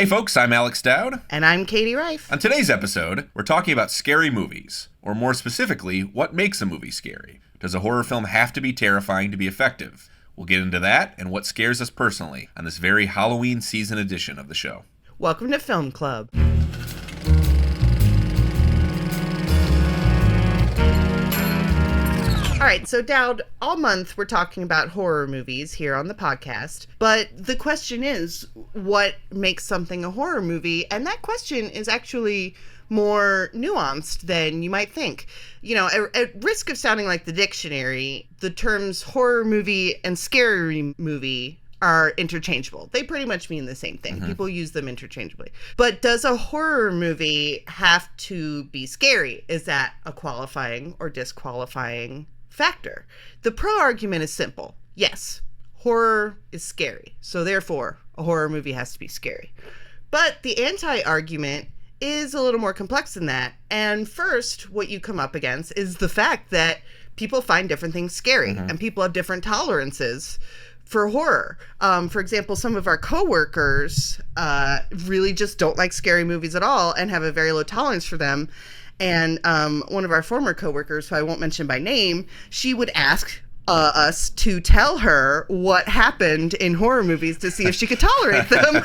Hey folks, I'm Alex Dowd. And I'm Katie Rife. On today's episode, we're talking about scary movies, or more specifically, what makes a movie scary. Does a horror film have to be terrifying to be effective? We'll get into that and what scares us personally on this very Halloween season edition of the show. Welcome to Film Club. All right, so Dowd, all month we're talking about horror movies here on the podcast, but the question is, what makes something a horror movie? And that question is actually more nuanced than you might think. You know, at risk of sounding like the dictionary, the terms horror movie and scary movie are interchangeable. They pretty much mean the same thing. Mm-hmm. People use them interchangeably. But does a horror movie have to be scary? Is that a qualifying or disqualifying factor? The pro argument is simple. Yes, horror is scary. So therefore, a horror movie has to be scary. But the anti-argument is a little more complex than that. And first, what you come up against is the fact that people find different things scary, mm-hmm. and people have different tolerances for horror. For example, some of our coworkers really just don't like scary movies at all and have a very low tolerance for them. And one of our former coworkers, who I won't mention by name, she would ask us to tell her what happened in horror movies to see if she could tolerate them.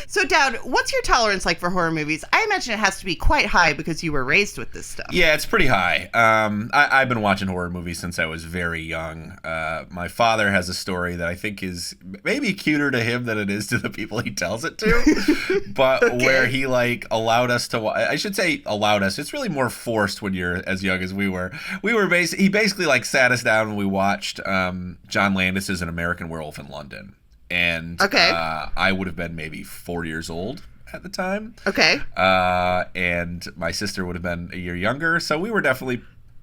So, Dowd, what's your tolerance like for horror movies? I imagine it has to be quite high because you were raised with this stuff. Yeah, it's pretty high. I've been watching horror movies since I was very young. My father has a story that I think is maybe cuter to him than it is to the people he tells it to, but okay. Where he allowed us to. I should say allowed us. It's really more forced when you're as young as we were. He basically sat us down and we watched John Landis's An American Werewolf in London. And okay. I would have been maybe 4 years old at the time. Okay. And my sister would have been a year younger. So we were definitely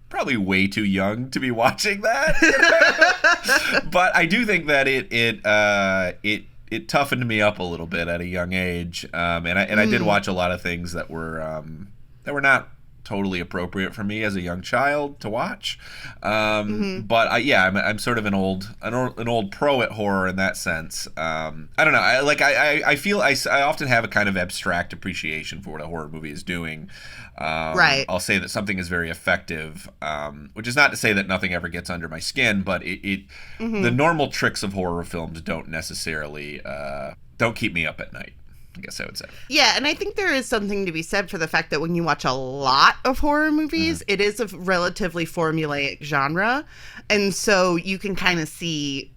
probably way too young to be watching that. But I do think that it toughened me up a little bit at a young age. And I did watch a lot of things that were not totally appropriate for me as a young child to watch, but I'm sort of an old pro at horror in that sense. I don't know. I feel I often have a kind of abstract appreciation for what a horror movie is doing. Right. I'll say that something is very effective, which is not to say that nothing ever gets under my skin, but the normal tricks of horror films don't necessarily don't keep me up at night, I guess I would say. Yeah, and I think there is something to be said for the fact that when you watch a lot of horror movies, it is a relatively formulaic genre. And so you can kind of see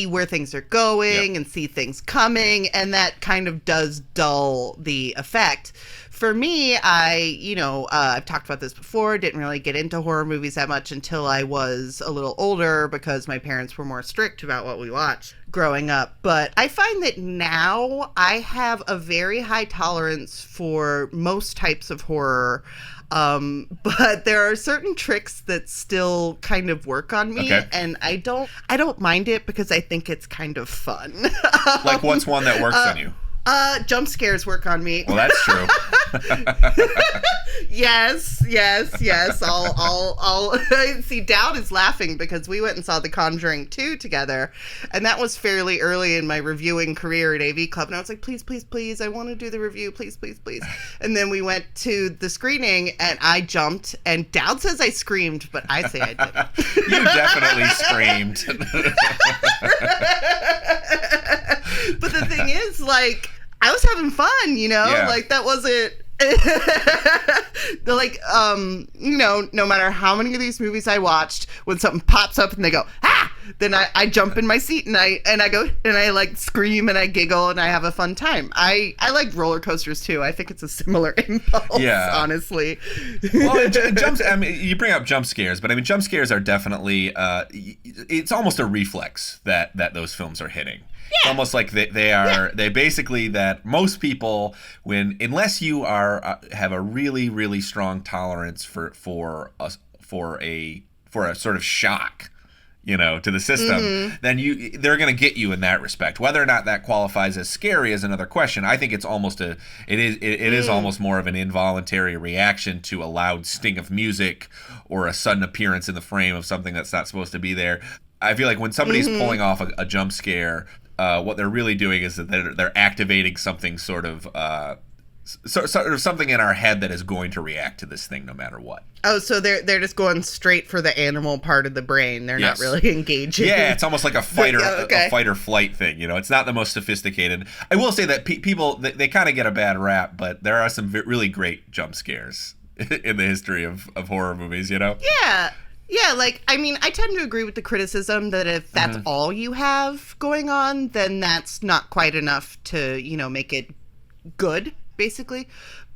where things are going and see things coming. And that kind of does dull the effect. For me, I've talked about this before, didn't really get into horror movies that much until I was a little older because my parents were more strict about what we watched growing up. But I find that now I have a very high tolerance for most types of horror. But there are certain tricks that still kind of work on me, and I don't mind it because I think it's kind of fun. Like what's one that works on you? Jump scares work on me. Well, that's true. Yes. I'll see. Dowd is laughing because we went and saw The Conjuring 2 together, and that was fairly early in my reviewing career at AV Club. And I was like, please, I want to do the review, please. And then we went to the screening, and I jumped. And Dowd says I screamed, but I say I didn't. You definitely screamed. But the thing is, I was having fun, Yeah. That wasn't no matter how many of these movies I watched, when something pops up and they go, ah, then I jump in my seat and I go and I scream and I giggle and I have a fun time. I like roller coasters too. I think it's a similar impulse, honestly. Well, you bring up jump scares, but jump scares are definitely, it's almost a reflex that those films are hitting. Yeah. Almost like they basically that most people, unless you have a really, really strong tolerance for a sort of shock, to the system, then they're going to get you in that respect. Whether or not that qualifies as scary is another question. I think it's almost it is almost more of an involuntary reaction to a loud sting of music or a sudden appearance in the frame of something that's not supposed to be there. I feel like when somebody's pulling off a jump scare, what they're really doing is that they're activating something sort of something in our head that is going to react to this thing no matter what. Oh, so they're just going straight for the animal part of the brain. They're not really engaging. Yeah, it's almost like a fight or flight thing. It's not the most sophisticated. I will say that people they kind of get a bad rap, but there are some really great jump scares in the history of horror movies. Yeah. Yeah, I tend to agree with the criticism that if that's all you have going on, then that's not quite enough to, make it good, basically.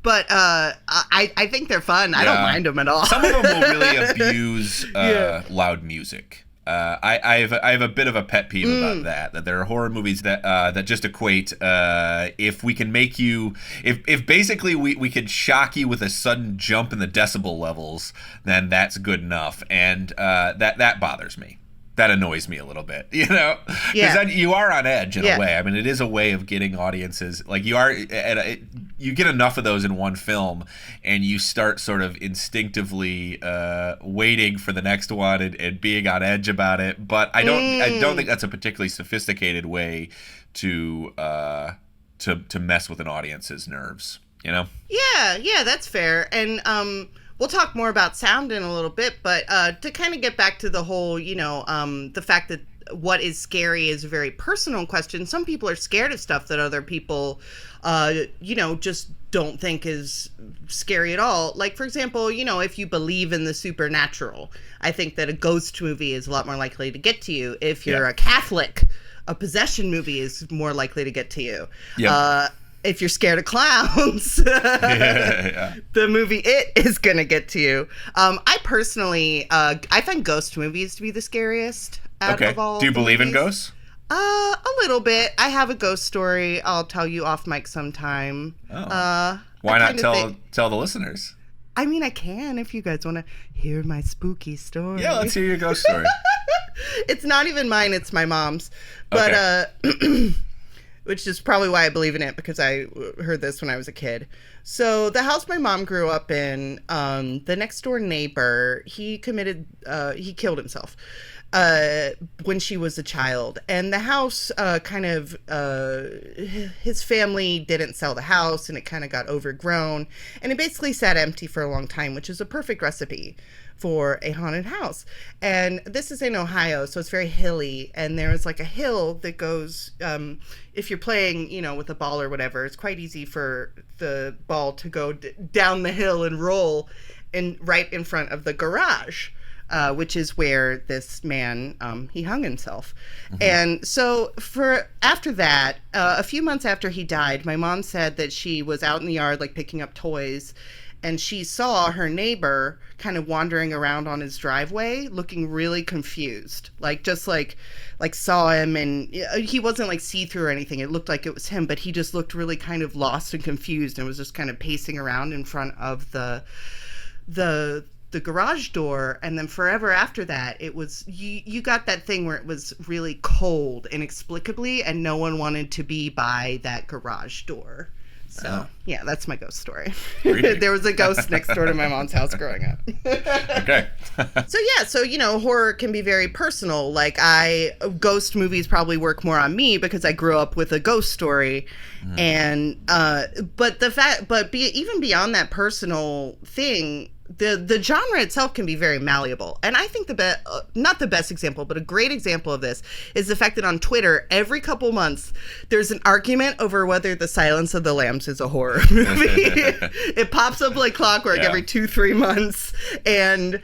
But I think they're fun. I don't mind them at all. Some of them will really abuse loud music. I have a bit of a pet peeve about that there are horror movies that just equate if we can make you if basically we could shock you with a sudden jump in the decibel levels, then that's good enough, and that bothers me. That annoys me a little bit, because then you are on edge in a way. I mean, it is a way of getting audiences, like you get enough of those in one film, and you start sort of instinctively waiting for the next one and being on edge about it. But I don't think that's a particularly sophisticated way to mess with an audience's nerves. Yeah, that's fair. And we'll talk more about sound in a little bit, but to kind of get back to the whole, the fact that what is scary is a very personal question. Some people are scared of stuff that other people, just don't think is scary at all. Like, for example, if you believe in the supernatural, I think that a ghost movie is a lot more likely to get to you. If you're a Catholic, a possession movie is more likely to get to you. Yep. If you're scared of clowns, the movie It is going to get to you. I personally, I find ghost movies to be the scariest out of all. Do you believe in ghosts? A little bit. I have a ghost story I'll tell you off mic sometime. Oh. Why not tell the listeners? I mean, I can if you guys want to hear my spooky story. Yeah, let's hear your ghost story. It's not even mine, it's my mom's. But which is probably why I believe in it, because I heard this when I was a kid. So the house my mom grew up in, the next door neighbor, he killed himself when she was a child. And the house his family didn't sell the house, and it kind of got overgrown. And it basically sat empty for a long time, which is a perfect recipe for a haunted house. And this is in Ohio, so it's very hilly, and there's like a hill that goes, if you're playing, with a ball or whatever, it's quite easy for the ball to go down the hill and roll right in front of the garage, which is where this man, he hung himself. Mm-hmm. And so after that, a few months after he died, my mom said that she was out in the yard, like picking up toys, and she saw her neighbor kind of wandering around on his driveway looking really confused. Just saw him, and he wasn't like see-through or anything. It looked like it was him, but he just looked really kind of lost and confused and was just kind of pacing around in front of the garage door. And then forever after that, it was, you got that thing where it was really cold inexplicably, and no one wanted to be by that garage door. So, yeah, that's my ghost story. There was a ghost next door to my mom's house growing up. Okay. So, horror can be very personal. Ghost movies probably work more on me because I grew up with a ghost story. Mm. And, even beyond that personal thing, the genre itself can be very malleable. And I think not the best example, but a great example of this is the fact that on Twitter, every couple months, there's an argument over whether The Silence of the Lambs is a horror movie. It pops up like clockwork every 2-3 months. And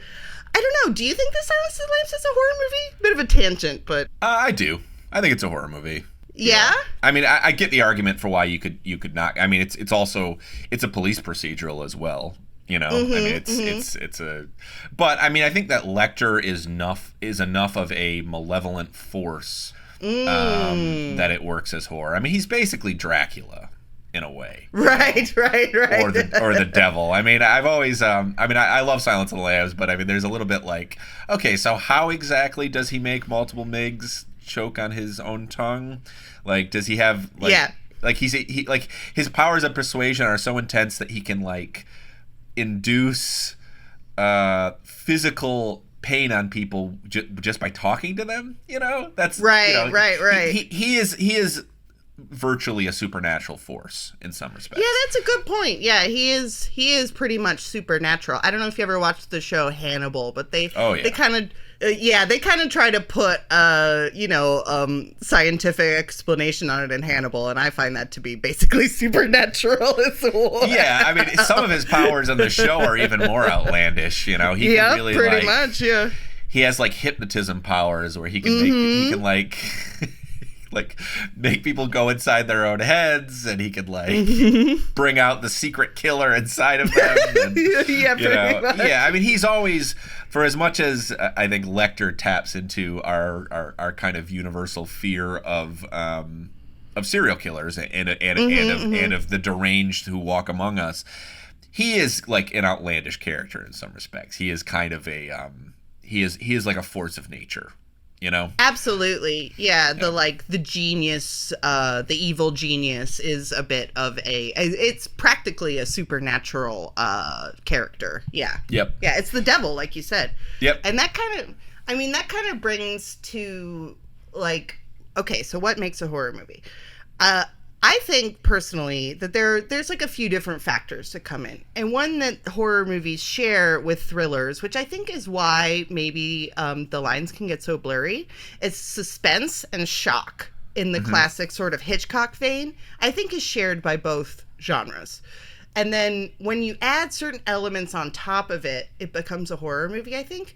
I don't know, do you think The Silence of the Lambs is a horror movie? Bit of a tangent, but... I do. I think it's a horror movie. Yeah? I mean, I get the argument for why you could not... I mean, it's a police procedural as well. Mm-hmm, I mean, it's a, but I mean, I think that Lecter is enough of a malevolent force that it works as horror. I mean, he's basically Dracula in a way, right, or the devil. I mean, I've always, I love Silence of the Lambs, but I mean, there's a little bit like, okay, so how exactly does he make multiple Migs choke on his own tongue? Like, does he have like he like his powers of persuasion are so intense that he can like induce physical pain on people just by talking to them. That's right, right. He is virtually a supernatural force in some respects. Yeah, that's a good point. Yeah, he is pretty much supernatural. I don't know if you ever watched the show Hannibal, but they kind of they kind of try to put scientific explanation on it in Hannibal, and I find that to be basically supernatural as well. Yeah, I mean, some of his powers on the show are even more outlandish. He can really pretty much. Yeah, he has like hypnotism powers where he can like make people go inside their own heads, and he could bring out the secret killer inside of them. And, pretty much. Yeah, I mean, he's always, for as much as I think Lecter taps into our kind of universal fear of serial killers and of the deranged who walk among us, he is like an outlandish character in some respects. He is kind of he is like a force of nature. Absolutely. Yeah, the genius, the evil genius is a bit of it's practically a supernatural character. Yeah. Yep. Yeah, it's the devil, like you said. Yep. And that kind of brings to okay, so what makes a horror movie? I think personally that there's like a few different factors to come in, and one that horror movies share with thrillers, which I think is why maybe the lines can get so blurry, is suspense and shock in the classic sort of Hitchcock vein. I think is shared by both genres, and then when you add certain elements on top of it, it becomes a horror movie. I think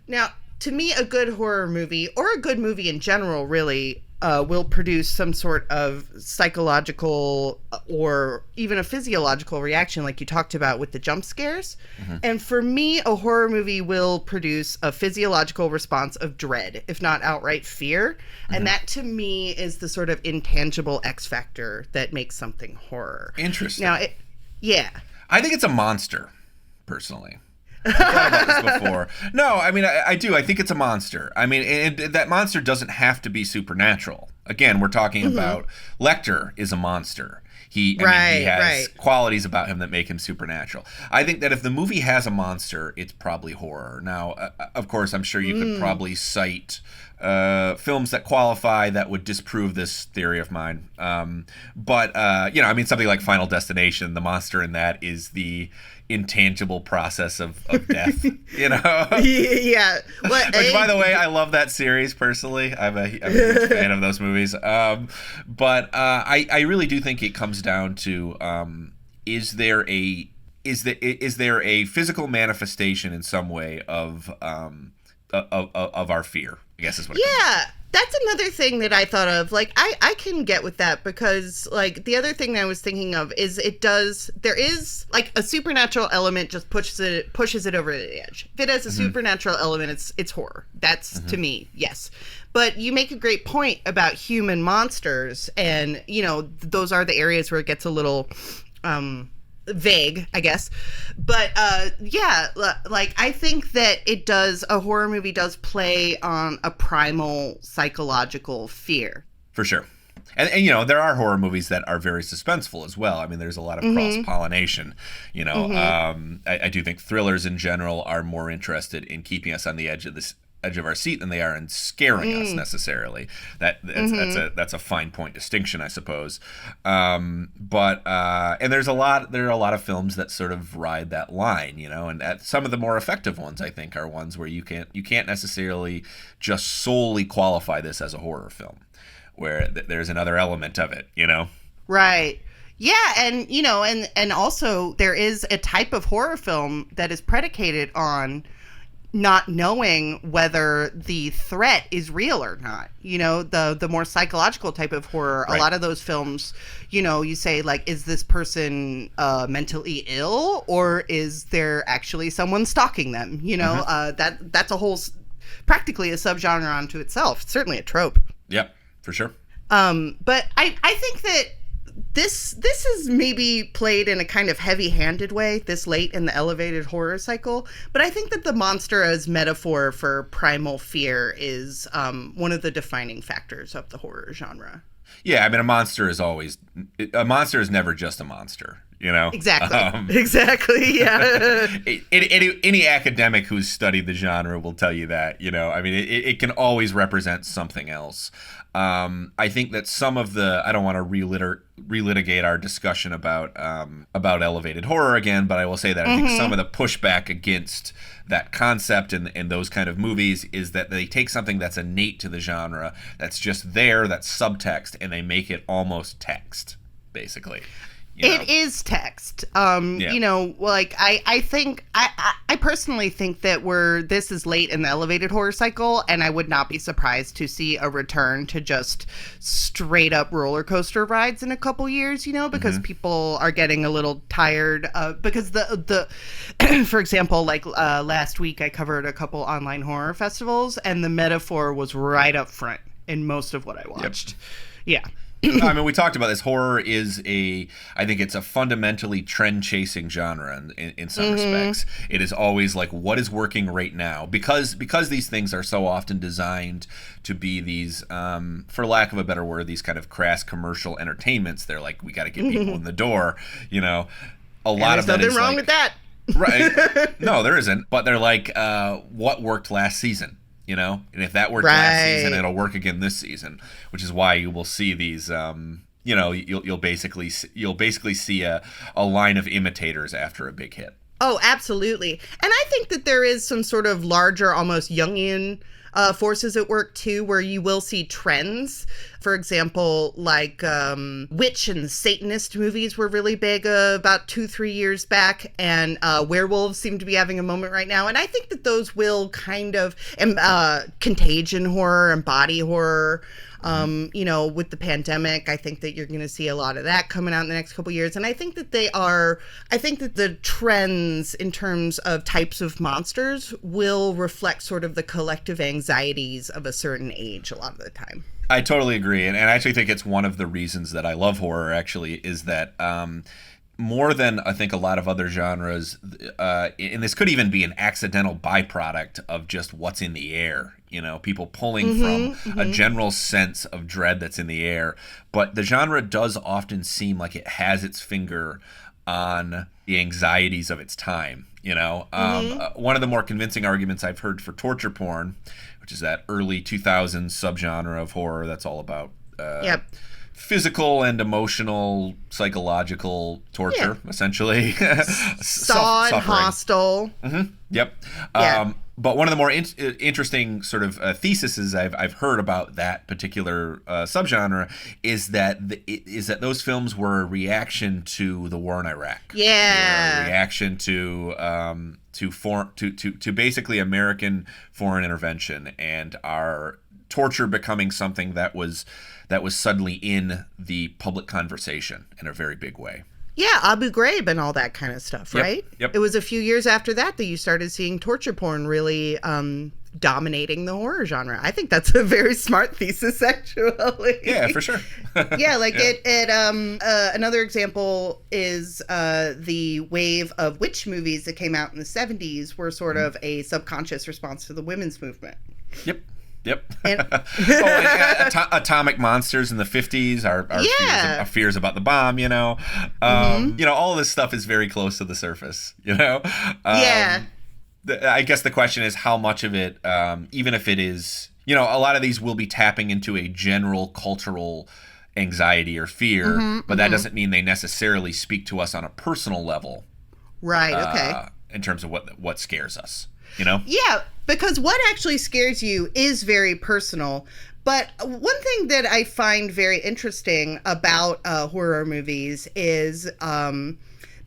now, to me, a good horror movie, or a good movie in general, really. Will produce some sort of psychological or even a physiological reaction like you talked about with the jump scares. And for me, a horror movie will produce a physiological response of dread, if not outright fear. And that, to me, is the sort of intangible X factor that makes something horror. Interesting. Now, I think it's a monster, personally. I've thought about this before. No, I mean, I do. I think it's a monster. I mean, and that monster doesn't have to be supernatural. Again, we're talking about Lecter is a monster. He has qualities about him that make him supernatural. I think that if the movie has a monster, it's probably horror. Now, of course, I'm sure you could probably cite films that qualify that would disprove this theory of mine. But I mean, something like Final Destination, the monster in that is the intangible process of death. Yeah. Which, by the way, I love that series personally. I'm a huge fan of those movies. But I really do think it comes down to is there a physical manifestation in some way of our fear, I guess is what. Yeah. That's another thing that I thought of. I can get with that because, the other thing that I was thinking of is there is, a supernatural element just pushes it over the edge. If it has a supernatural element, it's horror. That's, to me, yes. But you make a great point about human monsters, and, those are the areas where it gets a little, vague, I guess. But I think that a horror movie does play on a primal psychological fear. For sure. And there are horror movies that are very suspenseful as well. I mean, there's a lot of cross-pollination. I do think thrillers in general are more interested in keeping us on the edge of our seat than they are in scaring us necessarily. That's a fine point distinction, I suppose. And there are a lot of films that sort of ride that line, and some of the more effective ones, I think, are ones where you can't necessarily just solely qualify this as a horror film, where there's another element of it, Right. Yeah, and and also there is a type of horror film that is predicated on not knowing whether the threat is real or not. The more psychological type of horror, a lot of those films, you say, is this person mentally ill, or is there actually someone stalking them? That's a whole, practically a subgenre unto itself. It's certainly a trope. Yep, for sure. But I think that this is maybe played in a kind of heavy-handed way this late in the elevated horror cycle, but I think that the monster as metaphor for primal fear is one of the defining factors of the horror genre. Yeah, I mean, a monster is never just a monster. Exactly. Exactly. Yeah. Any academic who's studied the genre will tell you that. I mean, it can always represent something else. I think that some of the, I don't want to relitigate our discussion about elevated horror again, but I will say that I think some of the pushback against that concept and those kind of movies is that they take something that's innate to the genre, that's just there, that's subtext, and they make it almost text, basically. It is text. Like I think I personally think that this is late in the elevated horror cycle, and I would not be surprised to see a return to just straight up roller coaster rides in a couple years, because people are getting a little tired because the for example, like last week I covered a couple online horror festivals, and the metaphor was right up front in most of what I watched. Yep. Yeah. I mean, we talked about this. Horror is I think it's a fundamentally trend-chasing genre in some respects. It is always like, what is working right now? Because these things are so often designed to be these, for lack of a better word, these kind of crass commercial entertainments. They're like, we got to get people in the door, A lot of that is nothing wrong with that. Right. No, there isn't. But they're like, what worked last season? And if that worked last season, it'll work again this season, which is why you will see these, you'll basically see a line of imitators after a big hit. Oh, absolutely. And I think that there is some sort of larger, almost Jungian forces at work too, where you will see trends. For example, like witch and Satanist movies were really big about 2-3 years back, and werewolves seem to be having a moment right now. And I think that those will kind of contagion horror and body horror. With the pandemic, I think that you're going to see a lot of that coming out in the next couple of years. And I think that the trends in terms of types of monsters will reflect sort of the collective anxieties of a certain age a lot of the time. I totally agree. And I actually think it's one of the reasons that I love horror, actually, is that more than I think a lot of other genres, and this could even be an accidental byproduct of just what's in the air, people pulling from a general sense of dread that's in the air. But the genre does often seem like it has its finger on the anxieties of its time. One of the more convincing arguments I've heard for torture porn, which is that early 2000s subgenre of horror that's all about physical and emotional, psychological torture, essentially. Saw and Hostel. Yep. Yeah. But one of the more interesting sort of theses I've heard about that particular subgenre is that those films were a reaction to the war in Iraq. Yeah. They were a reaction to basically American foreign intervention and our torture becoming something that was suddenly in the public conversation in a very big way. Yeah, Abu Ghraib and all that kind of stuff, right? Yep. It was a few years after that you started seeing torture porn really dominating the horror genre. I think that's a very smart thesis, actually. Yeah, for sure. Yeah, like another example is the wave of witch movies that came out in the 70s were sort of a subconscious response to the women's movement. Yep. And atomic monsters in the 50s, our fears about the bomb, all of this stuff is very close to the surface, I guess the question is how much of it, even if it is, a lot of these will be tapping into a general cultural anxiety or fear, but that doesn't mean they necessarily speak to us on a personal level. Right, okay. In terms of what scares us, Yeah, because what actually scares you is very personal. But one thing that I find very interesting about horror movies is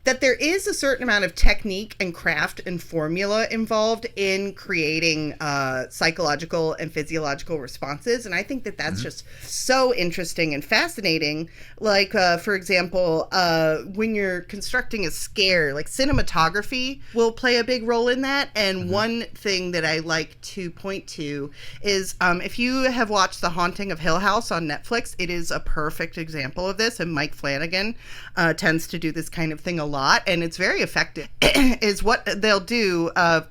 that there is a certain amount of technique and craft and formula involved in creating psychological and physiological responses. And I think that that's just so interesting and fascinating. Like, for example, when you're constructing a scare, like cinematography will play a big role in that. And one thing that I like to point to is if you have watched The Haunting of Hill House on Netflix, it is a perfect example of this. And Mike Flanagan tends to do this kind of thing a lot. lot, and it's very effective, is what they'll do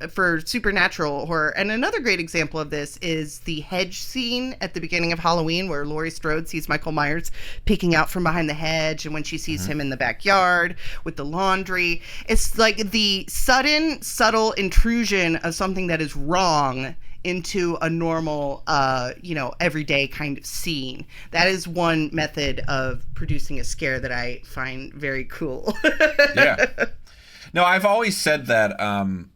for supernatural horror. And another great example of this is the hedge scene at the beginning of Halloween, where Laurie Strode sees Michael Myers peeking out from behind the hedge, and when she sees him in the backyard with the laundry. It's like the sudden, subtle intrusion of something that is wrong into a normal, everyday kind of scene. That is one method of producing a scare that I find very cool. Yeah. No, I've always said that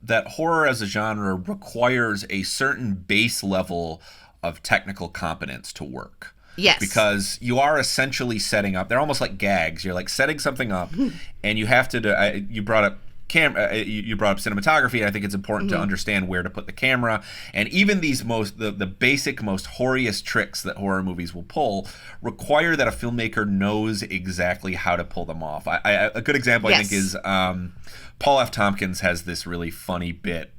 that horror as a genre requires a certain base level of technical competence to work. Yes. Because you are essentially setting up, they're almost like gags. You're like setting something up, and you have to, you brought up you brought up cinematography, and I think it's important to understand where to put the camera. And even these the basic, most horriest tricks that horror movies will pull require that a filmmaker knows exactly how to pull them off. A good example, I think, is Paul F. Tompkins has this really funny bit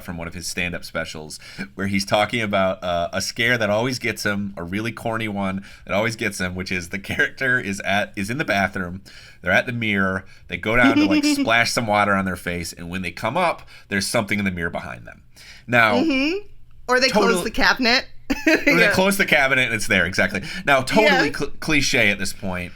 from one of his stand-up specials where he's talking about a scare that always gets him, a really corny one that always gets him, which is the character is in the bathroom, they're at the mirror, they go down to like splash some water on their face, and when they come up, there's something in the mirror behind them. Now, or they close the cabinet. Or they close the cabinet and it's there, exactly. Now, totally cliche at this point,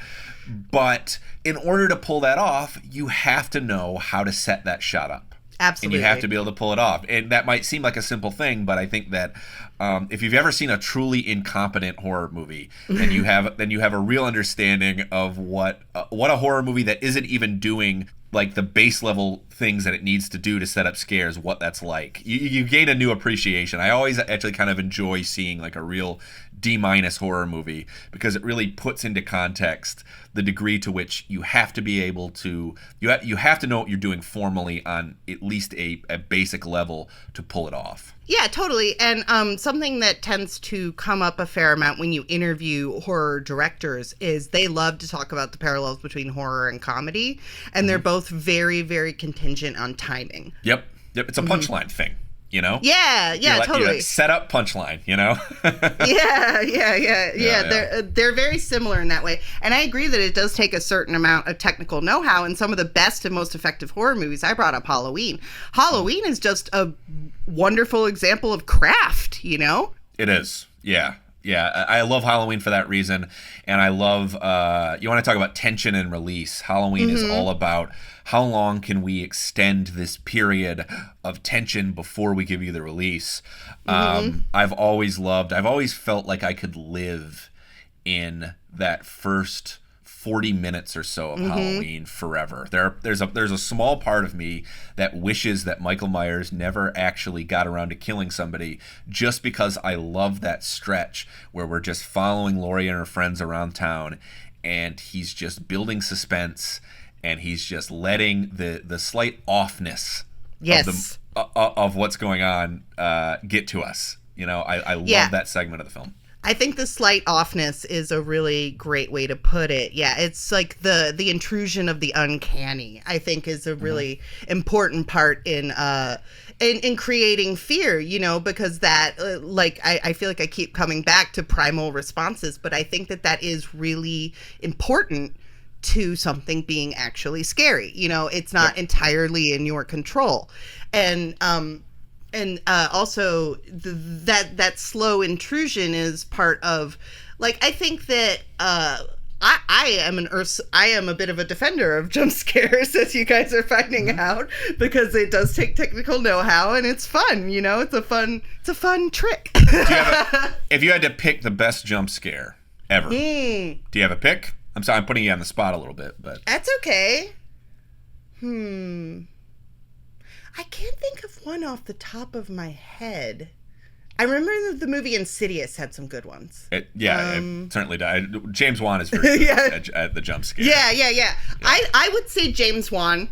but in order to pull that off, you have to know how to set that shot up. Absolutely. And you have to be able to pull it off. And that might seem like a simple thing, but I think that if you've ever seen a truly incompetent horror movie, then you have a real understanding of what a horror movie that isn't even doing like the base level things that it needs to do to set up scares, what that's like. You gain a new appreciation. I always actually kind of enjoy seeing like a real D- horror movie because it really puts into context the degree to which you have to be able to you have to know what you're doing formally on at least a basic level to pull it off. Yeah, totally. And something that tends to come up a fair amount when you interview horror directors is they love to talk about the parallels between horror and comedy, and they're both very, very contingent on timing. Yep. It's a punchline thing, you know? Yeah, totally. You're like set up punchline, you know? Yeah. They're very similar in that way. And I agree that it does take a certain amount of technical know-how, and some of the best and most effective horror movies. I brought up Halloween. Halloween is just a wonderful example of craft, you know? It is. Yeah. I love Halloween for that reason. And I love, you want to talk about tension and release. Halloween is all about how long can we extend this period of tension before we give you the release. I've always felt like I could live in that first 40 minutes or so of Halloween forever. There's a small part of me that wishes that Michael Myers never actually got around to killing somebody, just because I love that stretch where we're just following Laurie and her friends around town, and he's just building suspense, and he's just letting the slight offness of what's going on get to us. You know, I love that segment of the film. I think the slight offness is a really great way to put it. Yeah, it's like the intrusion of the uncanny, I think, is a really important part in creating fear, you know, because that, I feel like I keep coming back to primal responses, but I think that is really important to something being actually scary. You know, it's not entirely in your control. And also that slow intrusion is part of, like, I think that I am a bit of a defender of jump scares, as you guys are finding out, because it does take technical know-how and it's fun. You know, it's a fun trick. If you had to pick the best jump scare ever, do you have a pick? I'm sorry, I'm putting you on the spot a little bit, but that's okay. I can't think of one off the top of my head. I remember that the movie Insidious had some good ones. It certainly did. James Wan is very good at the jump scare. Yeah. I would say James Wan,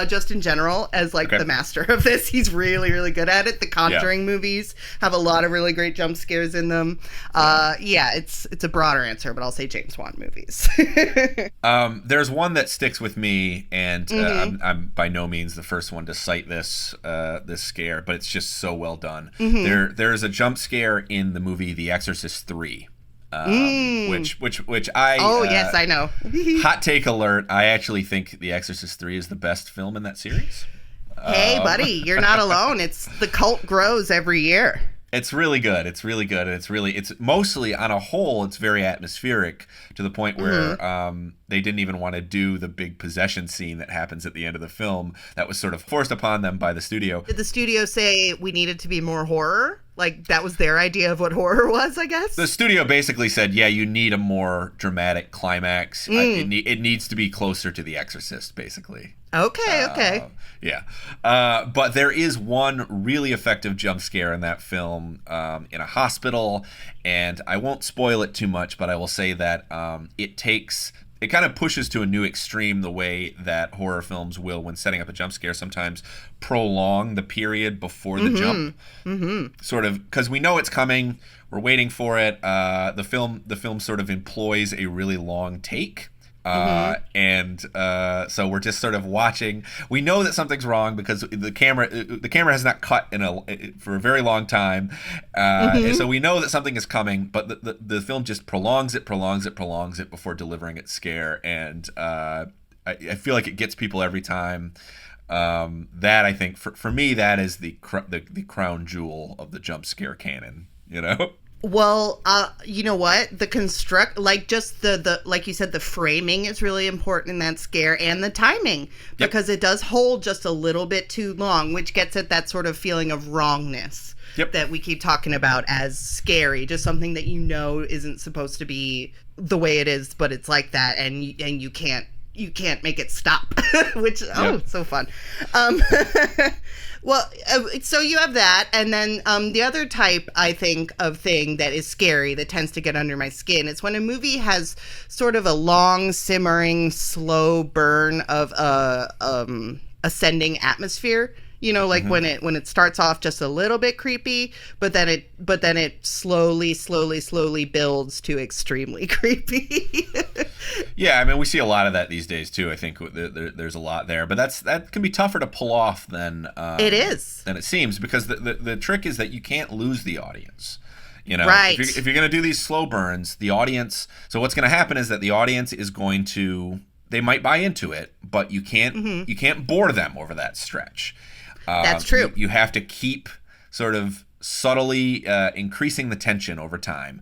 just in general, as the master of this. He's really, really good at it. The Conjuring movies have a lot of really great jump scares in them. It's a broader answer, but I'll say James Wan movies. There's one that sticks with me, and I'm by no means the first one to cite this scare, but it's just so well done. There's a jump scare in the movie The Exorcist 3. which I yes, I know. hot take alert. I actually think The Exorcist 3 is the best film in that series. Hey, buddy, you're not alone. It's the cult grows every year. It's really good. It's really good. And it's mostly, on a whole, it's very atmospheric to the point where they didn't even want to do the big possession scene that happens at the end of the film. That was sort of forced upon them by the studio. Did the studio say we needed to be more horror? Like, that was their idea of what horror was, I guess? The studio basically said, yeah, you need a more dramatic climax. It needs to be closer to The Exorcist, basically. Okay. Yeah. But there is one really effective jump scare in that film in a hospital, and I won't spoil it too much, but I will say that it kind of pushes to a new extreme the way that horror films will, when setting up a jump scare, sometimes prolong the period before the jump. Sort of, because we know it's coming, we're waiting for it. The film sort of employs a really long take. And so we're just sort of watching. We know that something's wrong because the camera has not cut for a very long time, and so we know that something is coming. But the film just prolongs it before delivering its scare, and I feel like it gets people every time. That, I think, for me, that is the crown jewel of the jump scare canon. You know. Well, you know what? The like just the like you said, the framing is really important in that scare, and the timing, because it does hold just a little bit too long, which gets at that sort of feeling of wrongness that we keep talking about as scary, just something that isn't supposed to be the way it is, but it's like that, and you can't make it stop, which so fun. Well, so you have that, and then the other type, I think, of thing that is scary, that tends to get under my skin, is when a movie has sort of a long, simmering, slow burn of ascending atmosphere. You know, like when it starts off just a little bit creepy, but then it slowly builds to extremely creepy. Yeah, I mean, we see a lot of that these days too. I think there's a lot there, but that can be tougher to pull off than it seems, because the trick is that you can't lose the audience. You know, right. If you're going to do these slow burns, the audience. So what's going to happen is that the audience is going to. They might buy into it, but you can't bore them over that stretch. That's true. You have to keep sort of subtly increasing the tension over time.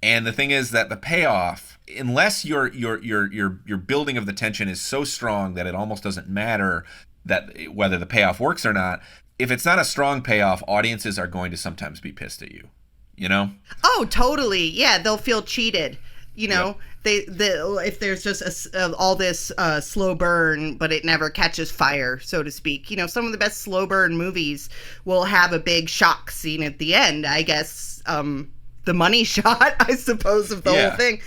And the thing is that the payoff, unless your building of the tension is so strong that it almost doesn't matter that whether the payoff works or not, if it's not a strong payoff, audiences are going to sometimes be pissed at you. You know? Oh, totally. Yeah, they'll feel cheated. You know, if there's just all this slow burn, but it never catches fire, so to speak. You know, some of the best slow burn movies will have a big shock scene at the end. I guess the money shot, I suppose, of the whole thing.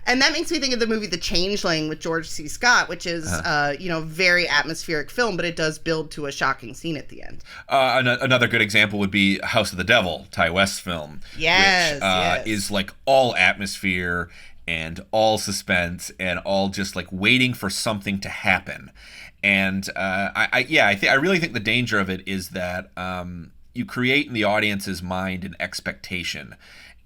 And that makes me think of the movie The Changeling with George C. Scott, which is, very atmospheric film, but it does build to a shocking scene at the end. Another good example would be House of the Devil, Ty West's film. Yes, which is like all atmosphere and all suspense and all just like waiting for something to happen. And I really think the danger of it is that you create in the audience's mind an expectation,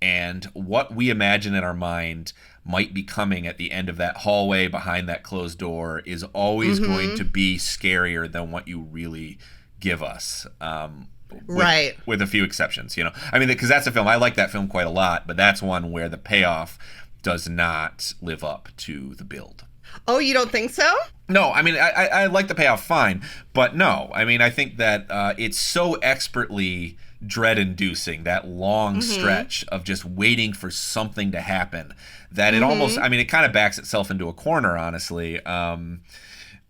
and what we imagine in our mind might be coming at the end of that hallway behind that closed door is always going to be scarier than what you really give us. With a few exceptions, you know. I mean, because that's a film, I like that film quite a lot, but that's one where the payoff does not live up to the build. Oh, you don't think so? No, I mean, I like the payoff fine, but no. I mean, I think that it's so expertly dread-inducing, that long stretch of just waiting for something to happen, that it almost, I mean, it kind of backs itself into a corner, honestly,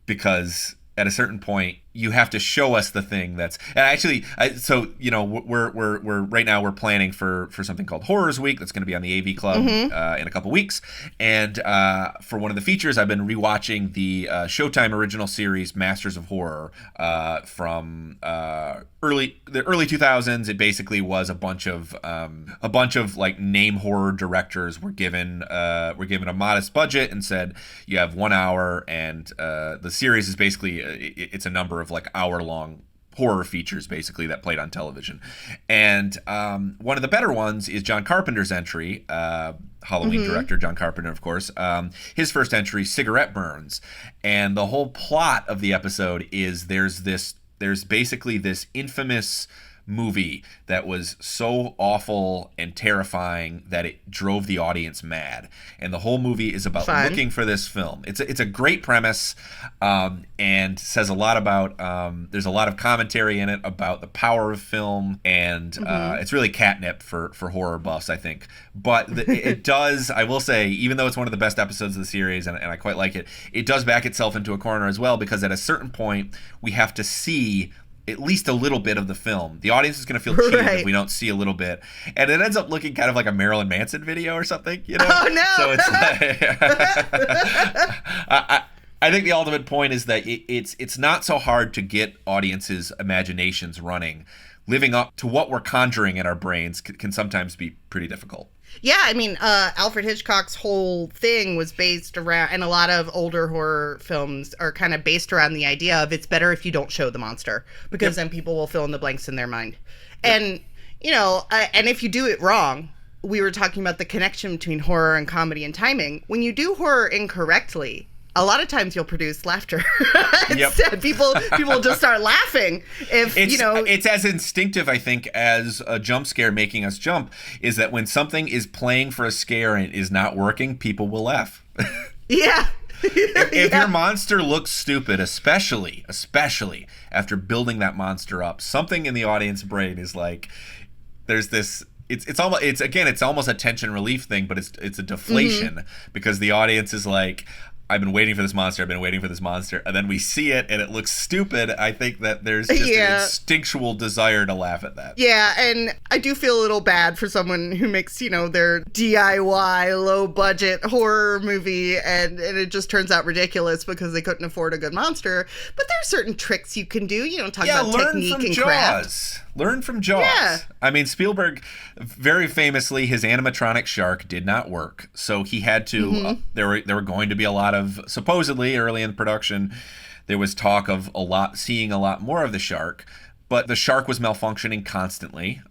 because at a certain point, you have to show us the thing that's, and actually, we're right now we're planning for something called Horrors Week that's going to be on the AV Club in a couple weeks, and for one of the features, I've been rewatching the Showtime original series Masters of Horror from early 2000s. It basically was a bunch of like name horror directors were given a modest budget and said, you have 1 hour, and the series is basically it's a number of like hour-long horror features, basically, that played on television. And one of the better ones is John Carpenter's entry, Halloween director John Carpenter, of course. His first entry, Cigarette Burns. And the whole plot of the episode is there's basically this infamous movie that was so awful and terrifying that it drove the audience mad, and the whole movie is about looking for this film. It's a great premise, and says a lot about there's a lot of commentary in it about the power of film, and it's really catnip for horror buffs, I think. But it does, I will say, even though it's one of the best episodes of the series, and I quite like it, it does back itself into a corner as well, because at a certain point we have to see at least a little bit of the film. The audience is going to feel cheated if we don't see a little bit. And it ends up looking kind of like a Marilyn Manson video or something, you know? Oh, no! So it's like... I think the ultimate point is that it's not so hard to get audiences' imaginations running. Living up to what we're conjuring in our brains can sometimes be pretty difficult. Yeah, I mean, Alfred Hitchcock's whole thing was based around, and a lot of older horror films are kind of based around the idea of it's better if you don't show the monster, because then people will fill in the blanks in their mind. And, you know, and if you do it wrong, we were talking about the connection between horror and comedy and timing. When you do horror incorrectly, a lot of times you'll produce laughter. Instead, people just start laughing if it's as instinctive, I think, as a jump scare making us jump, is that when something is playing for a scare and is not working, people will laugh. Yeah. If your monster looks stupid, especially after building that monster up, something in the audience brain is like, there's this. It's almost a tension relief thing, but it's a deflation because the audience is like, I've been waiting for this monster, and then we see it and it looks stupid. I think that there's just an instinctual desire to laugh at that. Yeah, and I do feel a little bad for someone who makes, their DIY low budget horror movie and it just turns out ridiculous because they couldn't afford a good monster. But there are certain tricks you can do, talk about technique and craft. Learn from Jaws. Yeah. I mean, Spielberg, very famously, his animatronic shark did not work. So he had to, there were going to be a lot of, supposedly early in production, there was talk of seeing a lot more of the shark. But the shark was malfunctioning constantly.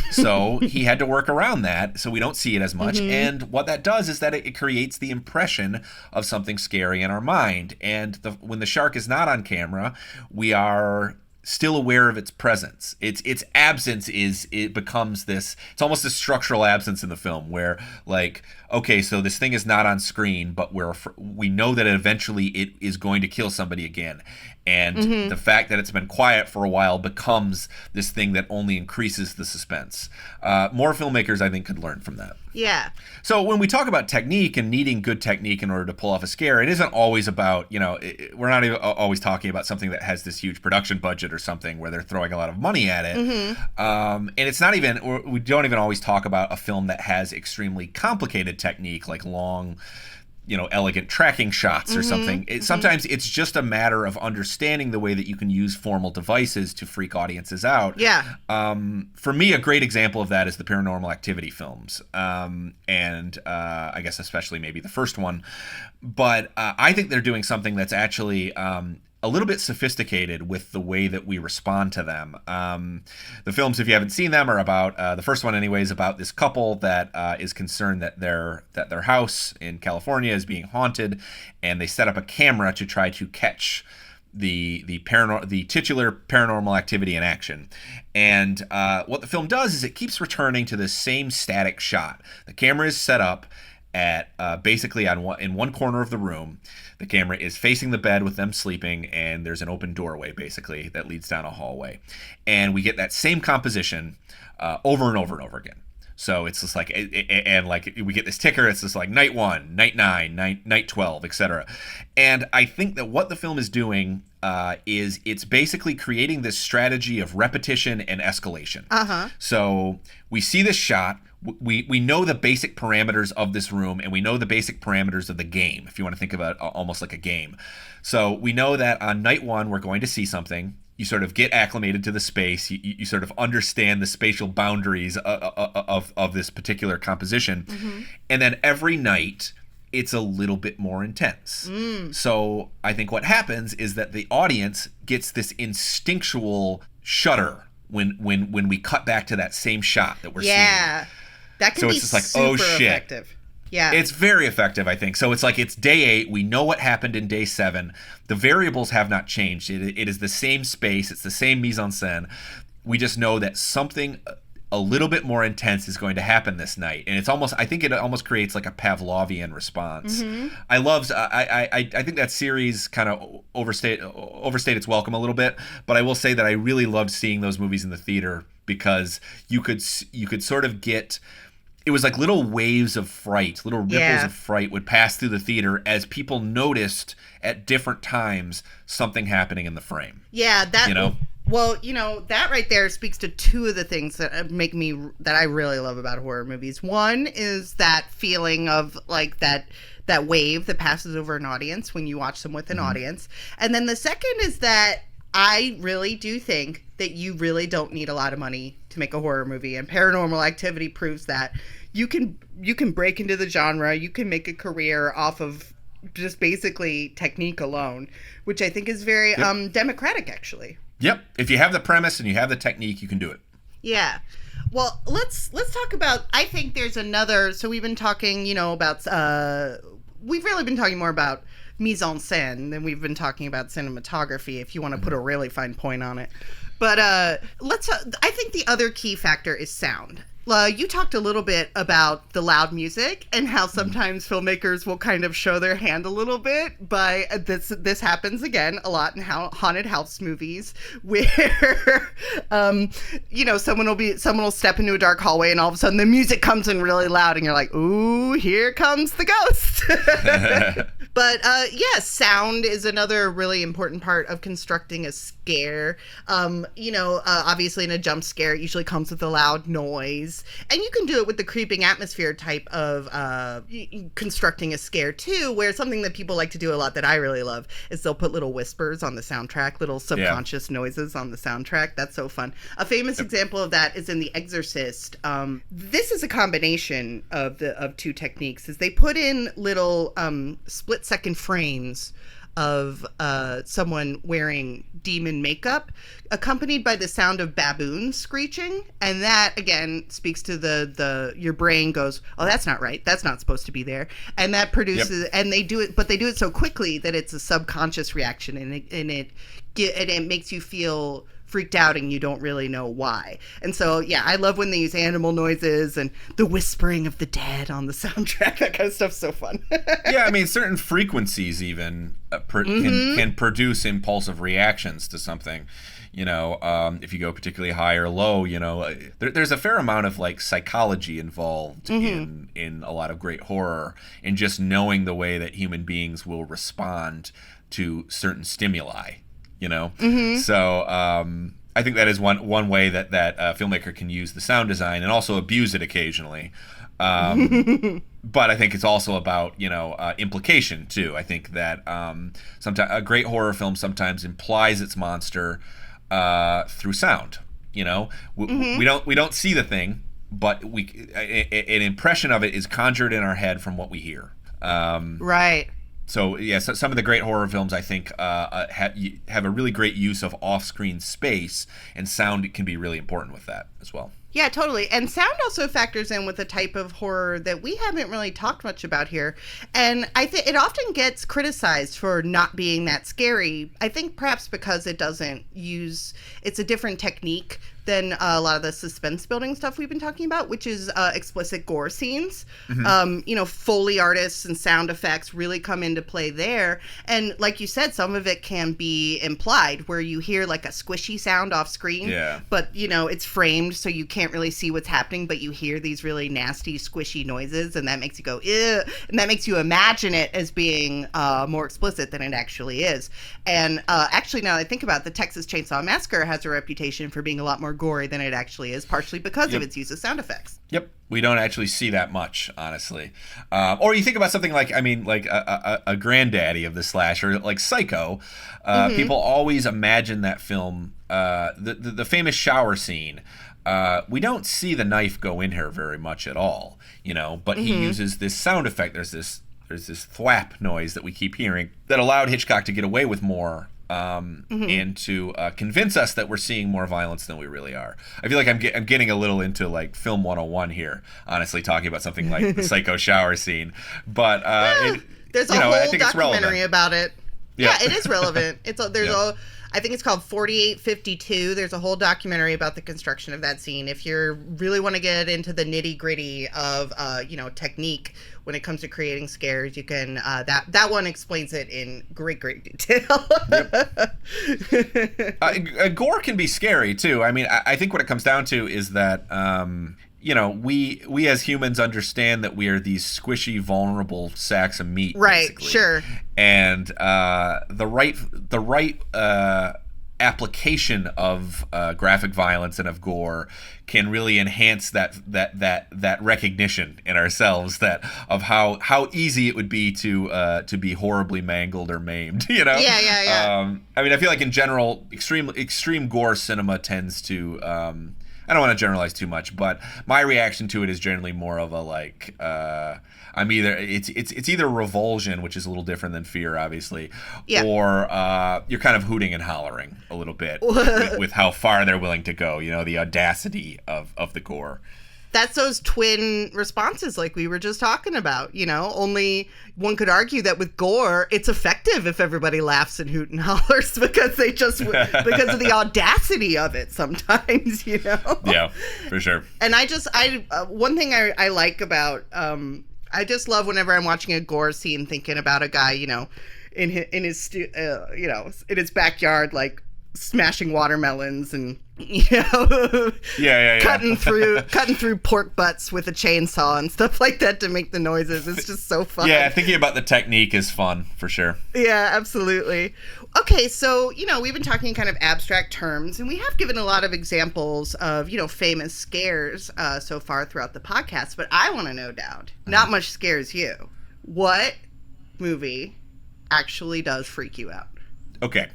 So he had to work around that so we don't see it as much. And what that does is that it creates the impression of something scary in our mind. And when the shark is not on camera, we are still aware of its presence. Its absence becomes this, it's almost a structural absence in the film where, like, okay, so this thing is not on screen, but we know that eventually it is going to kill somebody again. And the fact that it's been quiet for a while becomes this thing that only increases the suspense. More filmmakers, I think, could learn from that. Yeah. So when we talk about technique and needing good technique in order to pull off a scare, it isn't always about, we're not even always talking about something that has this huge production budget or something where they're throwing a lot of money at it. And it's not even, we don't even always talk about a film that has extremely complicated technique, like long, elegant tracking shots or something. Sometimes it's just a matter of understanding the way that you can use formal devices to freak audiences out. Yeah. For me, a great example of that is the Paranormal Activity films. And I guess especially maybe the first one. But I think they're doing something that's actually a little bit sophisticated with the way that we respond to them. The films, if you haven't seen them, are about the first one, anyways, about this couple that is concerned that their house in California is being haunted, and they set up a camera to try to catch the titular paranormal activity in action. And what the film does is it keeps returning to this same static shot. The camera is set up at basically in one corner of the room. The camera is facing the bed with them sleeping, and there's an open doorway basically that leads down a hallway, and we get that same composition over and over and over again. So it's just like, and like we get this ticker. It's just like night 1, night 9, night 12, etc. And I think that what the film is doing is it's basically creating this strategy of repetition and escalation. So we see this shot. We know the basic parameters of this room, and we know the basic parameters of the game, if you want to think about it almost like a game. So we know that on night 1, we're going to see something. You sort of get acclimated to the space. You sort of understand the spatial boundaries of this particular composition. And then every night, it's a little bit more intense. So I think what happens is that the audience gets this instinctual shudder when we cut back to that same shot that we're seeing. Yeah. That can So be it's just like, super oh, shit. effective. Yeah. It's very effective, I think. So it's like it's day 8. We know what happened in day 7. The variables have not changed. It is the same space. It's the same mise en scène. We just know that something a little bit more intense is going to happen this night, and I think it almost creates like a Pavlovian response. I think that series kind of overstayed its welcome a little bit, but I will say that I really loved seeing those movies in the theater because you could sort of get. It was like little waves of fright, little ripples of fright would pass through the theater as people noticed at different times something happening in the frame. Yeah, that. You know. Well, that right there speaks to two of the things that that I really love about horror movies. One is that feeling of like that wave that passes over an audience when you watch them with an audience. And then the second is that I really do think that you really don't need a lot of money to make a horror movie, and Paranormal Activity proves that. You can break into the genre, you can make a career off of just basically technique alone, which I think is very democratic actually. Yep. If you have the premise and you have the technique, you can do it. Yeah. Well, let's talk about, I think there's another, so we've been talking, about, we've really been talking more about mise en scène than we've been talking about cinematography, if you want to put a really fine point on it. But I think the other key factor is sound. You talked a little bit about the loud music and how sometimes filmmakers will kind of show their hand a little bit by this happens again a lot in haunted house movies where someone will step into a dark hallway and all of a sudden the music comes in really loud and you're like, ooh, here comes the ghost. But sound is another really important part of constructing a scare. Obviously in a jump scare, it usually comes with a loud noise. And you can do it with the creeping atmosphere type of constructing a scare too, where something that people like to do a lot that I really love is they'll put little whispers on the soundtrack, little subconscious noises on the soundtrack. That's so fun. A famous example of that is in The Exorcist. This is a combination of two techniques. Is they put in little split-second frames of someone wearing demon makeup accompanied by the sound of baboons screeching, and that again speaks to your brain goes, oh, that's not right, that's not supposed to be there, and that produces and they do it so quickly that it's a subconscious reaction, and it makes you feel freaked out and you don't really know why. And so I love when they use animal noises and the whispering of the dead on the soundtrack. That kind of stuff's so fun. Yeah, I mean, certain frequencies even can produce impulsive reactions to something. If you go particularly high or low, there's a fair amount of like psychology involved in a lot of great horror, in just knowing the way that human beings will respond to certain stimuli. So I think that is one way that a filmmaker can use the sound design and also abuse it occasionally. But I think it's also about implication too. I think that sometimes a great horror film sometimes implies its monster through sound. We don't see the thing, but an impression of it is conjured in our head from what we hear. Right. So some of the great horror films, I think, have a really great use of off-screen space, and sound can be really important with that as well. Yeah, totally. And sound also factors in with the type of horror that we haven't really talked much about here. And I think it often gets criticized for not being that scary. I think perhaps because it's a different technique than a lot of the suspense building stuff we've been talking about, which is explicit gore scenes. Foley artists and sound effects really come into play there. And like you said, some of it can be implied, where you hear like a squishy sound off screen, but it's framed so you can't really see what's happening, but you hear these really nasty squishy noises, and that makes you go, ew, and that makes you imagine it as being more explicit than it actually is. And actually, now that I think about it, the Texas Chainsaw Massacre has a reputation for being a lot more gory than it actually is, partially because of its use of sound effects. Yep. We don't actually see that much, honestly. Or you think about something like a granddaddy of the slasher, like Psycho. People always imagine that film, the famous shower scene. We don't see the knife go in here very much at all, but he uses this sound effect. There's this thwap noise that we keep hearing that allowed Hitchcock to get away with more. And to convince us that we're seeing more violence than we really are. I feel like I'm getting a little into like film 101 here, honestly, talking about something like the psycho shower scene. But there's a whole documentary about it. Yeah, it is relevant. I think it's called 4852. There's a whole documentary about the construction of that scene. If you really want to get into the nitty gritty of, technique when it comes to creating scares, you can, that one explains it in great detail. Gore can be scary too. I mean, I think what it comes down to is that, we as humans understand that we are these squishy, vulnerable sacks of meat. Right. Basically. Sure. And the right application of graphic violence and of gore can really enhance that recognition in ourselves of how easy it would be to be horribly mangled or maimed. Yeah. I mean, I feel like in general, extreme gore cinema tends to. I don't want to generalize too much, but my reaction to it is generally more of a it's either revulsion, which is a little different than fear, obviously, or you're kind of hooting and hollering a little bit with how far they're willing to go. The audacity of the gore. That's those twin responses like we were just talking about, only one could argue that with gore, it's effective if everybody laughs and hoot and hollers because because of the audacity of it sometimes, Yeah, for sure. And one thing I like about, I just love whenever I'm watching a gore scene thinking about a guy, in his backyard, like smashing watermelons and cutting through pork butts with a chainsaw and stuff like that to make the noises. It's just so fun. Yeah, thinking about the technique is fun for sure. Yeah, absolutely. Okay, so we've been talking in kind of abstract terms, and we have given a lot of examples of famous scares so far throughout the podcast. But I want to know, Dowd, not much scares you. What movie actually does freak you out? Okay.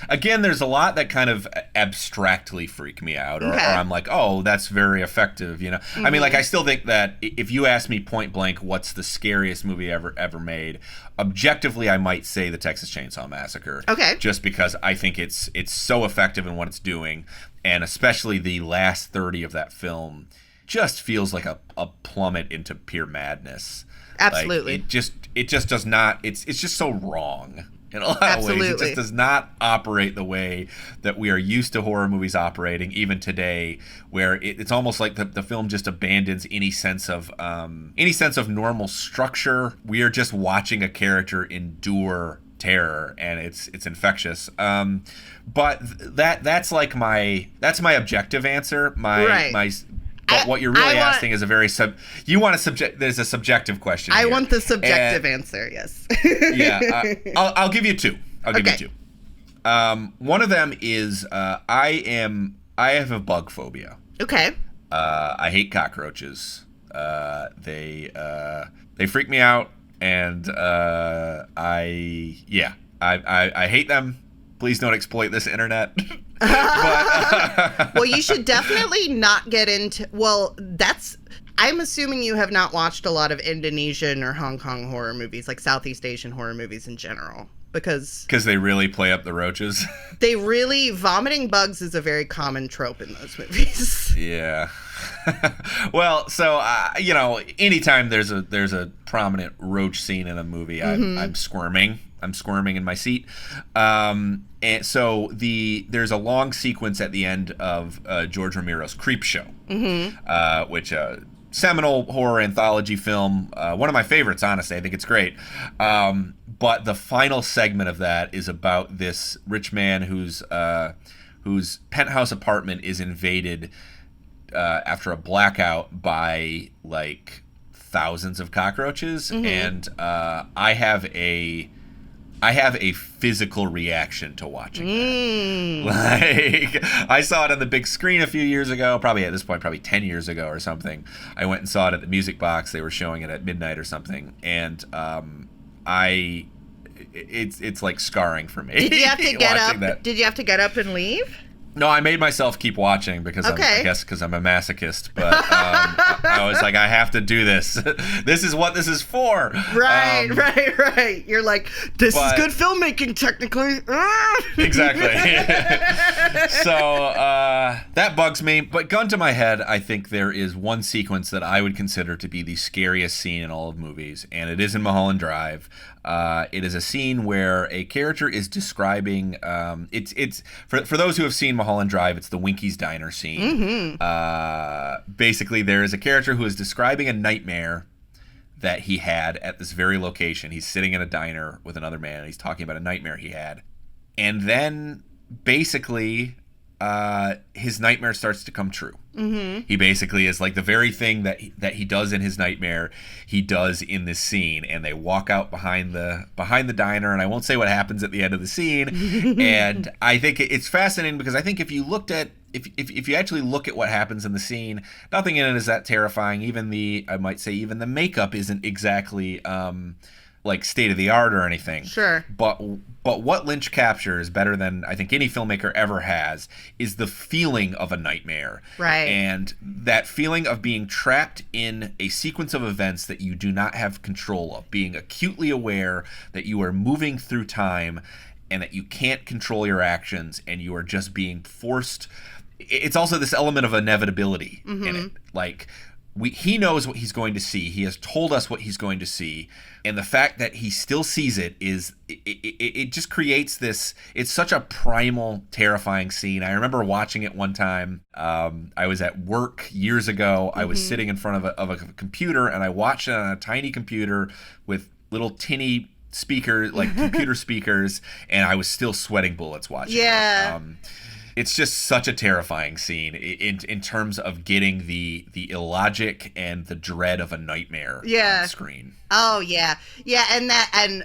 Again, there's a lot that kind of abstractly freak me out, or I'm like, oh, that's very effective, I mean, like, I still think that if you ask me point blank, what's the scariest movie ever made, objectively, I might say the Texas Chainsaw Massacre. Okay. Just because I think it's so effective in what it's doing, and especially the last 30 of that film just feels like a plummet into pure madness. Absolutely. Like, it just does not. It's just so wrong. In a lot of ways, it just does not operate the way that we are used to horror movies operating, even today, where it's almost like the film just abandons any sense of normal structure. We are just watching a character endure terror, and it's infectious. But that's my objective answer. But what you're really asking is a very there's a subjective question. I want the subjective answer, yes. I'll give you two. You two. One of them is I have a bug phobia. Okay. I hate cockroaches. They freak me out, and I hate them. Please don't exploit this internet. Well, you should definitely not get into... I'm assuming you have not watched a lot of Indonesian or Hong Kong horror movies, like Southeast Asian horror movies in general, because they really play up the roaches. Vomiting bugs is a very common trope in those movies. Yeah. Well, so anytime there's a prominent roach scene in a movie, I'm squirming. I'm squirming in my seat. And so there's a long sequence at the end of George Romero's Creepshow, which seminal horror anthology film, one of my favorites, honestly. I think it's great. But the final segment of that is about this rich man whose penthouse apartment is invaded after a blackout by like thousands of cockroaches, and I have a physical reaction to watching that. Like, I saw it on the big screen a few years ago, probably 10 years ago or something. I went and saw it at the Music Box. They were showing it at midnight or something, and it's like scarring for me. Did you have to get up? Did you have to get up and leave? No, I made myself keep watching because I guess because I'm a masochist. But I was like, I have to do this. This is what this is for. Right. You're like, this is good filmmaking, technically. Exactly. So that bugs me. But gun to my head, I think there is one sequence that I would consider to be the scariest scene in all of movies, and it is in Mulholland Drive. It is a scene where a character is describing. It's for those who have seen Mulholland Drive. It's the Winky's diner scene. Mm-hmm. Basically, there is a character who is describing a nightmare that he had at this very location. He's sitting in a diner with another man, and he's talking about a nightmare he had, and then basically, his nightmare starts to come true. Mm-hmm. He basically is like the very thing that he does in his nightmare, he does in this scene, and they walk out behind the diner, and I won't say what happens at the end of the scene. And I think it's fascinating because I think if you looked at if you actually look at what happens in the scene, nothing in it is that terrifying. Even the makeup isn't exactly like state of the art or anything. Sure. But what Lynch captures better than I think any filmmaker ever has is the feeling of a nightmare. Right. And that feeling of being trapped in a sequence of events that you do not have control of, being acutely aware that you are moving through time and that you can't control your actions and you are just being forced. It's also this element of inevitability in it. Like, he knows what he's going to see. He has told us what he's going to see. And the fact that he still sees it it just creates this, it's such a primal, terrifying scene. I remember watching it one time. I was at work years ago. I was sitting in front of a computer, and I watched it on a tiny computer with little tinny speakers, like computer speakers, and I was still sweating bullets watching it. It's just such a terrifying scene in terms of getting the illogic and the dread of a nightmare on screen. Oh yeah, and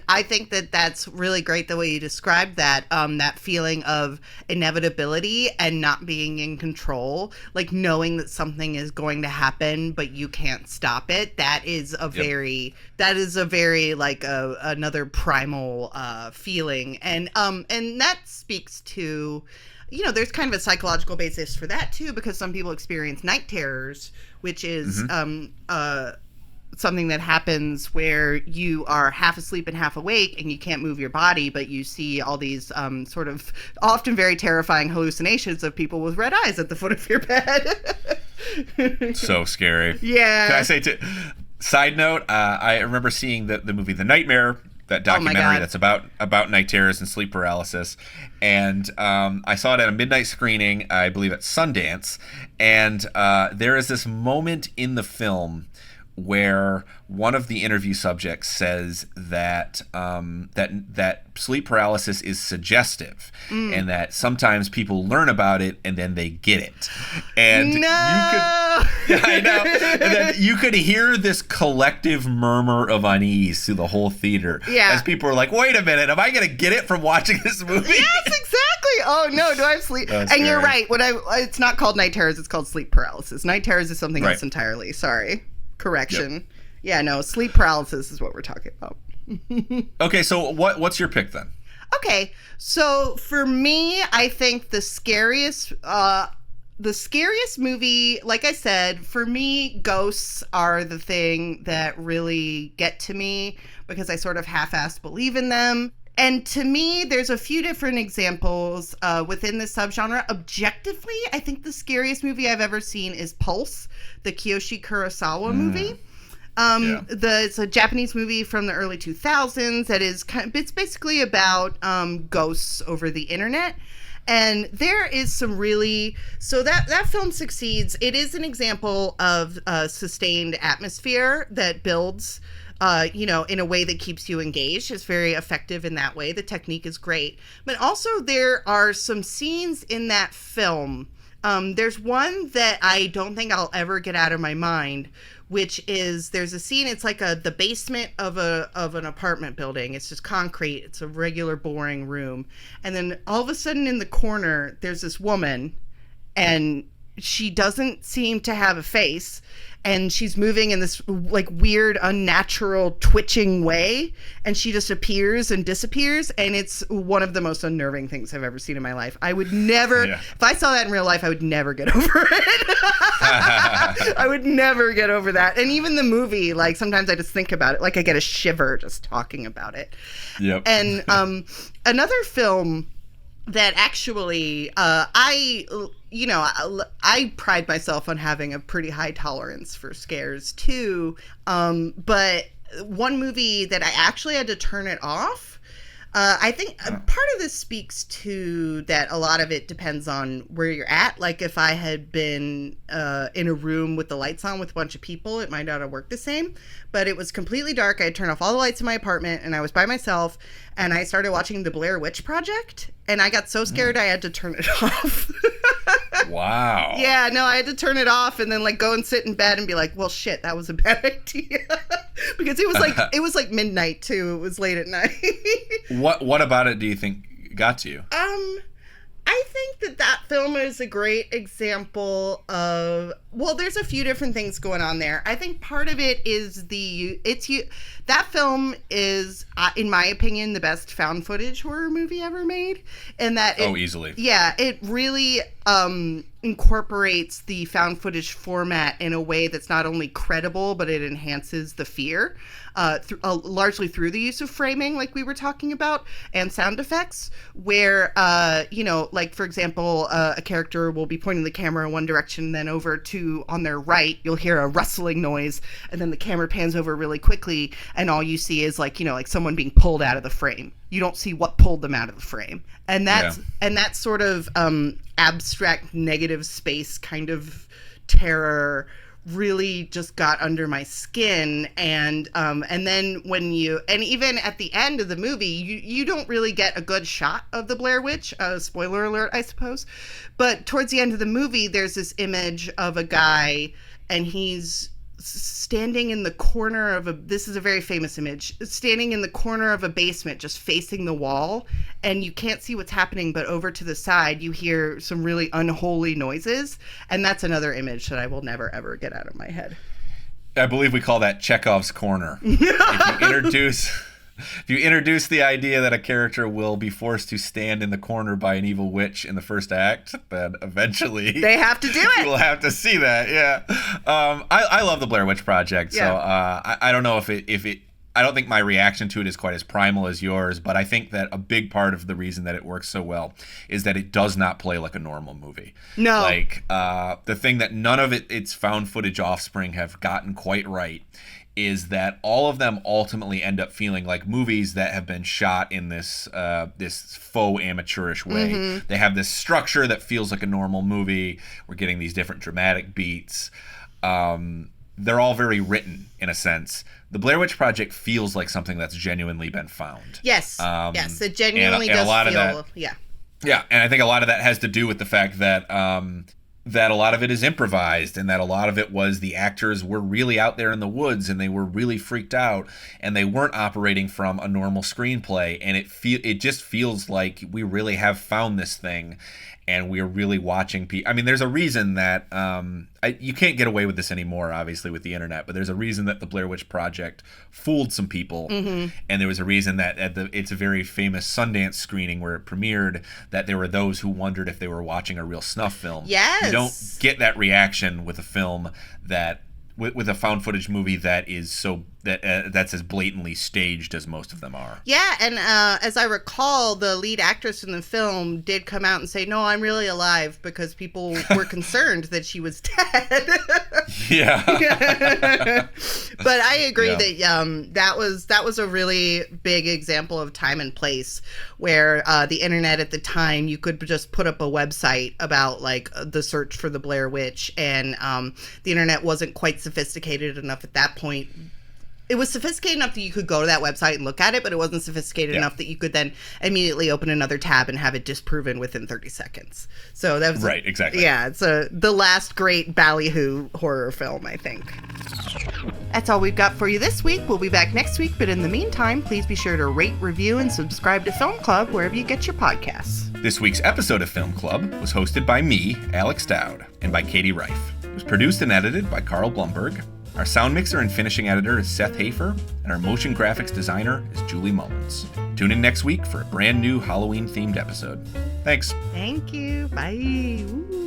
I think that's really great the way you described that. That feeling of inevitability and not being in control, like knowing that something is going to happen but you can't stop it. That is a very like another primal feeling, and that speaks to. You know, there's kind of a psychological basis for that, too, because some people experience night terrors, which is something that happens where you are half asleep and half awake and you can't move your body, but you see all these sort of often very terrifying hallucinations of people with red eyes at the foot of your bed. So scary. Yeah. Can I say, side note, I remember seeing the movie The Nightmare, that documentary that's about night terrors and sleep paralysis, and I saw it at a midnight screening, I believe at Sundance, and there is this moment in the film where one of the interview subjects says that that sleep paralysis is suggestive, and that sometimes people learn about it and then they get it, and I know, and then you could hear this collective murmur of unease through the whole theater as people are like, wait a minute, am I gonna get it from watching this movie? Yes, exactly. Oh no, do I have sleep? And scary. You're right, it's not called night terrors, it's called sleep paralysis. Night terrors is something else entirely. Sorry. Correction. Yep. Yeah, no, sleep paralysis is what we're talking about. Okay, so what's your pick then? Okay, so for me, I think the scariest movie, like I said, for me, ghosts are the thing that really get to me because I sort of half-assed believe in them. And to me, there's a few different examples within this subgenre. Objectively, I think the scariest movie I've ever seen is Pulse, the Kiyoshi Kurosawa movie. It's a Japanese movie from the early 2000s that is it's basically about ghosts over the internet. And there is some that film succeeds. It is an example of sustained atmosphere that builds in a way that keeps you engaged. It's very effective in that way. The technique is great. But also there are some scenes in that film. There's one that I don't think I'll ever get out of my mind, which is there's a scene, it's like the basement of an apartment building. It's just concrete. It's a regular boring room. And then all of a sudden in the corner, there's this woman, and she doesn't seem to have a face, and she's moving in this like weird, unnatural, twitching way, and she just appears and disappears, and it's one of the most unnerving things I've ever seen in my life. I would never, if I saw that in real life, I would never get over it. I would never get over that. And even the movie, like sometimes I just think about it, like I get a shiver just talking about it. Yep. And another film that actually I pride myself on having a pretty high tolerance for scares too, but one movie that I actually had to turn it off, I think part of this speaks to that a lot of it depends on where you're at. Like if I had been in a room with the lights on with a bunch of people, it might not have worked the same. But it was completely dark. I had turned off all the lights in my apartment, and I was by myself, and I started watching the Blair Witch Project, and I got so scared I had to turn it off. Wow. Yeah, no, I had to turn it off and then like go and sit in bed and be like, well, shit, that was a bad idea. Because it was like midnight too. It was late at night. What about it do you think got to you? I think that film is a great example of, well, there's a few different things going on there. I think part of it is that film is, in my opinion, the best found footage horror movie ever made. And that easily. Yeah, it really incorporates the found footage format in a way that's not only credible, but it enhances the fear, largely through the use of framing, like we were talking about, and sound effects, where, like, for example, a character will be pointing the camera in one direction, and then over to, on their right, you'll hear a rustling noise, and then the camera pans over really quickly, and all you see is, like, like someone being pulled out of the frame. You don't see what pulled them out of the frame. And that sort of abstract negative space kind of terror really just got under my skin. And then even at the end of the movie, you don't really get a good shot of the Blair Witch. Spoiler alert, I suppose. But towards the end of the movie, there's this image of a guy, and he's standing in the corner of this is a very famous image, standing in the corner of a basement, just facing the wall, and you can't see what's happening, but over to the side, you hear some really unholy noises, and that's another image that I will never, ever get out of my head. I believe we call that Chekhov's corner. If you introduce the idea that a character will be forced to stand in the corner by an evil witch in the first act, then eventually they have to do it. We'll have to see that. Yeah. I love the Blair Witch Project, so I don't know if it. I don't think my reaction to it is quite as primal as yours, but I think that a big part of the reason that it works so well is that it does not play like a normal movie. No. Like the thing that none of its found footage offspring have gotten quite right is that all of them ultimately end up feeling like movies that have been shot in this faux amateurish way. Mm-hmm. They have this structure that feels like a normal movie. We're getting these different dramatic beats. They're all very written in a sense. The Blair Witch Project feels like something that's genuinely been found. Yes, yes, it genuinely does feel. Yeah, and I think a lot of that has to do with the fact that that a lot of it is improvised, and that a lot of it was the actors were really out there in the woods and they were really freaked out and they weren't operating from a normal screenplay, and it just feels like we really have found this thing and we're really watching people. I mean, there's a reason that you can't get away with this anymore, obviously, with the internet, but there's a reason that the Blair Witch Project fooled some people, and there was a reason that it's a very famous Sundance screening where it premiered, that there were those who wondered if they were watching a real snuff film. Yes. You don't get that reaction with a film that with a found footage movie that is that's as blatantly staged as most of them are. Yeah, and as I recall, the lead actress in the film did come out and say, "No, I'm really alive," because people were concerned that she was dead. Yeah. But I agree that that was a really big example of time and place, where the internet at the time, you could just put up a website about like the search for the Blair Witch, and the internet wasn't quite sophisticated enough at that point. It was sophisticated enough that you could go to that website and look at it, but it wasn't sophisticated enough that you could then immediately open another tab and have it disproven within 30 seconds. So that was exactly. Yeah, it's the last great ballyhoo horror film, I think. That's all we've got for you this week. We'll be back next week, but in the meantime, please be sure to rate, review, and subscribe to Film Club wherever you get your podcasts. This week's episode of Film Club was hosted by me, Alex Dowd, and by Katie Rife. It was produced and edited by Carl Blumberg. Our sound mixer and finishing editor is Seth Hafer, and our motion graphics designer is Julie Mullins. Tune in next week for a brand new Halloween-themed episode. Thanks. Thank you. Bye. Ooh.